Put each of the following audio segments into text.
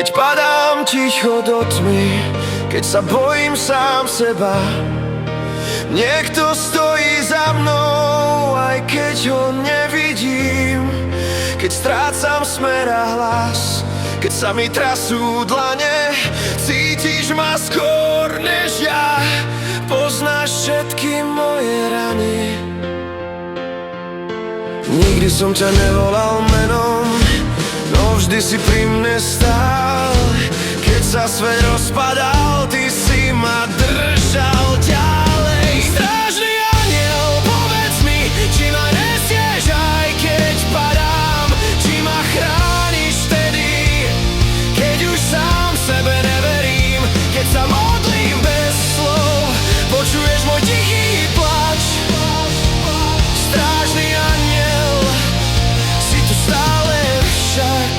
Keď padám ticho do tmy, keď sa bojím sám seba. Niekto stojí za mnou, aj keď ho nevidím. Keď strácam smer a hlas, keď sa mi trasú dlane, cítiš ma skôr než ja, poznáš všetky moje rany. Nikdy som ťa nevolal menom, no vždy si pri mne stál. Keď sa svet rozpadal, ty si ma držal ďalej. Strážny anjel, povedz mi, či ma nesieš aj keď padám, či ma chrániš vtedy, keď už sám sebe neverím. Keď sa modlím bez slov, počuješ môj tichý plač. Strážny anjel, si tu stále však,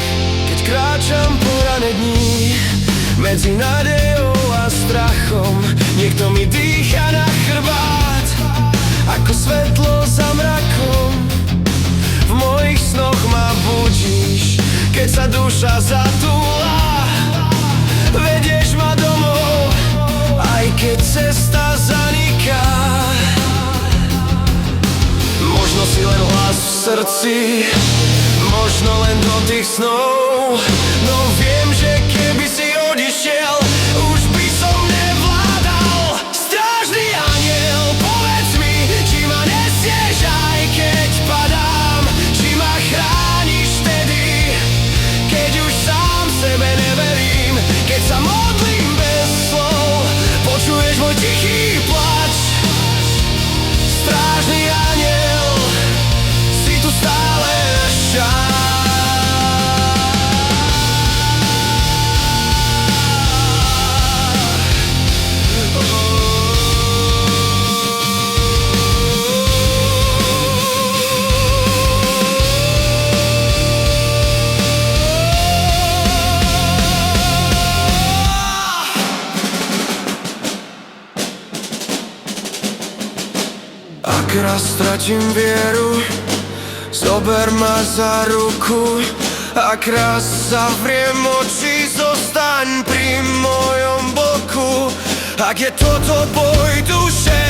keď kráčam po rane dní, medzi nádejou a strachom. Niekto mi dýcha na chrbát, ako svetlo za mrakom. V mojich snoch ma budíš, keď sa duša zatúla. Vedieš ma domov, aj keď cesta zaniká. Možno si len hlas v srdci, možno len dotyk snov, no viem, že keby si odišiel, už by som nevládal. Strážny anjel, povedz mi, či ma nesieš aj keď padám, či ma chrániš vtedy, keď už sám sebe neverím. Keď sa modlím bez slov, počuješ môj tichý plač. Strážny anjel, si tu stále však. Ak raz stratím vieru, zober ma za ruku. Ak raz zavriem oči, zostaň pri mojom boku. Ak je toto boj duše,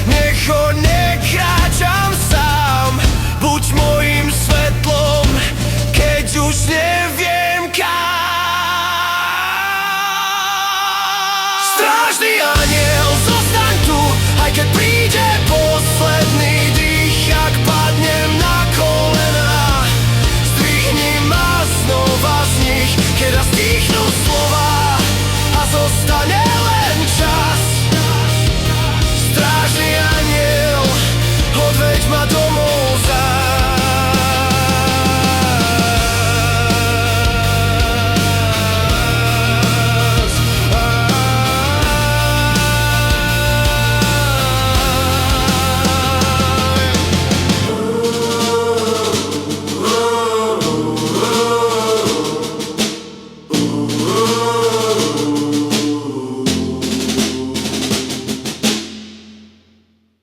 nech ho nekráčam sám. Buď mojím svetlom, keď už neviem.